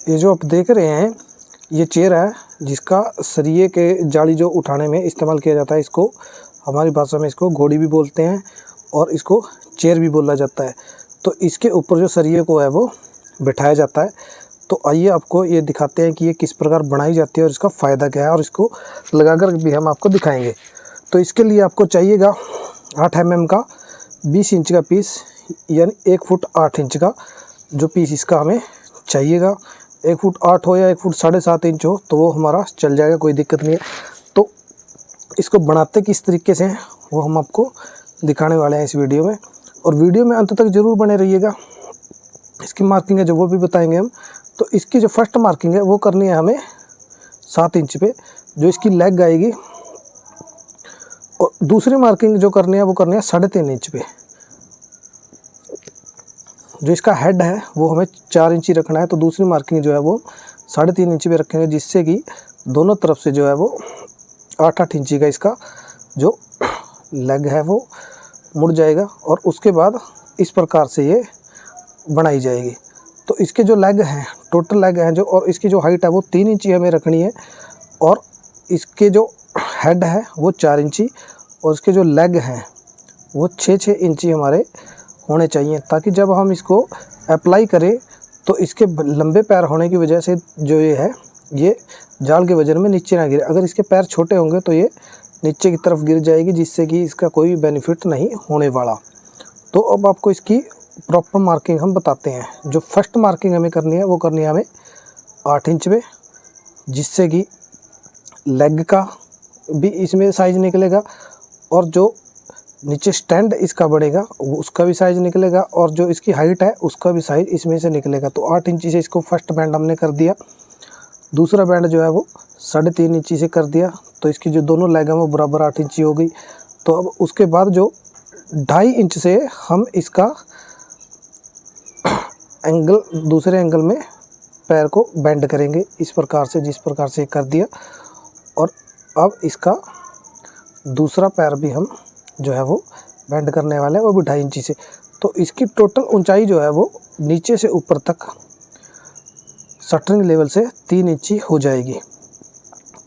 ये जो आप देख रहे हैं ये चेयर है जिसका सरिये के जाली जो उठाने में इस्तेमाल किया जाता है। इसको हमारी भाषा में इसको घोड़ी भी बोलते हैं और इसको चेयर भी बोला जाता है। तो इसके ऊपर जो सरिये को है वो बिठाया जाता है। तो आइए आपको ये दिखाते हैं कि ये किस प्रकार बनाई जाती है और इसका फ़ायदा क्या है, और इसको लगाकर भी हम आपको दिखाएंगे। तो इसके लिए आपको चाहिएगा 8 mm का 20 इंच का पीस, यानी 1 फुट 8 इंच का जो पीस इसका हमें चाहिएगा। 1 फुट 8 हो या 1 फुट 7.5 इंच हो तो वो हमारा चल जाएगा, कोई दिक्कत नहीं है। तो इसको बनाते किस तरीके से हैं वो हम आपको दिखाने वाले हैं इस वीडियो में, और वीडियो में अंत तक ज़रूर बने रहिएगा। इसकी मार्किंग है जो वो भी बताएंगे हम। तो इसकी जो फर्स्ट मार्किंग है वो करनी है हमें 7 इंच पे, जो इसकी लेग आएगी, और दूसरी मार्किंग जो करनी है वो करनी है 3.5 इंच पे। जो इसका हेड है वो हमें 4 इंच ही रखना है, तो दूसरी मार्किंग जो है वो 3.5 इंच पे रखेंगे, जिससे कि दोनों तरफ से जो है वो 8-8 इंची का इसका जो लेग है वो मुड़ जाएगा, और उसके बाद इस प्रकार से ये बनाई जाएगी। तो इसके जो लेग हैं, टोटल लेग हैं जो, और इसकी जो हाइट है वो 3 इंची हमें रखनी है, और इसके जो हेड है वो 4 इंची, और इसके जो लेग हैं वो 6-6 इंची हमारे होने चाहिए, ताकि जब हम इसको अप्लाई करें तो इसके लंबे पैर होने की वजह से जो ये जाल के वजन में नीचे ना गिरे। अगर इसके पैर छोटे होंगे तो ये नीचे की तरफ गिर जाएगी, जिससे कि इसका कोई बेनिफिट नहीं होने वाला। तो अब आपको इसकी प्रॉपर मार्किंग हम बताते हैं। जो फर्स्ट मार्किंग हमें करनी है वो करनी है हमें 8 इंच पे, जिससे कि लेग का भी इसमें साइज़ निकलेगा, और जो नीचे स्टैंड इसका बनेगा उसका भी साइज़ निकलेगा, और जो इसकी हाइट है उसका भी साइज़ इसमें से निकलेगा। तो 8 इंची से इसको फर्स्ट बैंड हमने कर दिया, दूसरा बैंड जो है वो 3.5 इंची से कर दिया। तो इसकी जो दोनों लेग हैं वो बराबर 8 इंची हो गई। तो अब उसके बाद जो 2.5 इंच से हम इसका एंगल, दूसरे एंगल में पैर को बेंड करेंगे इस प्रकार से, जिस प्रकार से कर दिया। और अब इसका दूसरा पैर भी हम जो है वो बेंड करने वाले हैं, वो भी 2.5 इंची से। तो इसकी टोटल ऊंचाई जो है वो नीचे से ऊपर तक शटरिंग लेवल से 3 इंची हो जाएगी।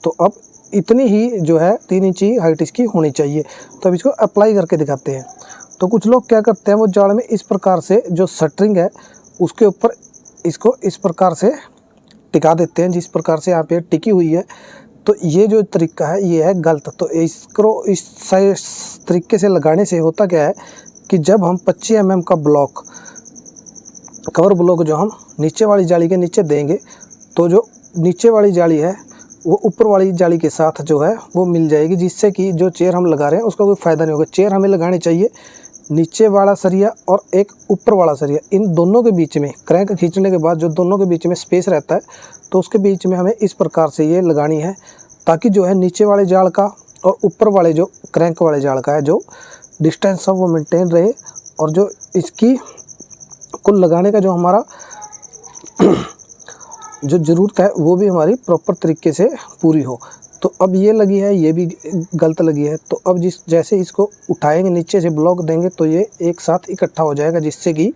तो अब इतनी ही जो है 3 इंची हाइट इसकी होनी चाहिए। तो अब इसको अप्लाई करके दिखाते हैं। तो कुछ लोग क्या करते हैं, वो जाल में इस प्रकार से जो शटरिंग है उसके ऊपर इसको इस प्रकार से टिका देते हैं, जिस प्रकार से यहाँ पे टिकी हुई है। तो ये जो तरीका है ये है गलत। तो इसको इस तरीके से लगाने से होता क्या है कि जब हम 25 mm का ब्लॉक, कवर ब्लॉक जो हम नीचे वाली जाली के नीचे देंगे, तो जो नीचे वाली जाली है वो ऊपर वाली जाली के साथ जो है वो मिल जाएगी, जिससे कि जो चेयर हम लगा रहे हैं उसका कोई फ़ायदा नहीं होगा। चेयर हमें लगानी चाहिए नीचे वाला सरिया और एक ऊपर वाला सरिया, इन दोनों के बीच में क्रैंक खींचने के बाद जो दोनों के बीच में स्पेस रहता है, तो उसके बीच में हमें इस प्रकार से ये लगानी है, ताकि जो है नीचे वाले जाल का और ऊपर वाले जो क्रैंक वाले जाल का है जो डिस्टेंस सब वो मेंटेन रहे, और जो इसकी कुल लगाने का जो हमारा जो ज़रूरत है वो भी हमारी प्रॉपर तरीके से पूरी हो। तो अब ये लगी है, ये भी गलत लगी है। तो अब जैसे इसको उठाएंगे, नीचे से ब्लॉक देंगे, तो ये एक साथ इकट्ठा हो जाएगा, जिससे कि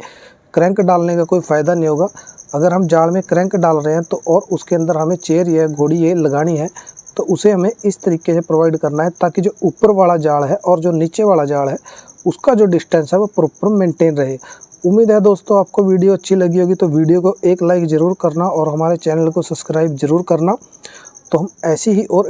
क्रैंक डालने का कोई फ़ायदा नहीं होगा। अगर हम जाल में क्रैंक डाल रहे हैं तो और उसके अंदर हमें चेयर या घोड़ी ये लगानी है, तो उसे हमें इस तरीके से प्रोवाइड करना है, ताकि जो ऊपर वाला जाल है और जो नीचे वाला जाल है उसका जो डिस्टेंस है वो प्रॉपर मेंटेन रहे। उम्मीद है दोस्तों आपको वीडियो अच्छी लगी होगी। तो वीडियो को एक लाइक ज़रूर करना और हमारे चैनल को सब्सक्राइब ज़रूर करना। तो हम ऐसी ही और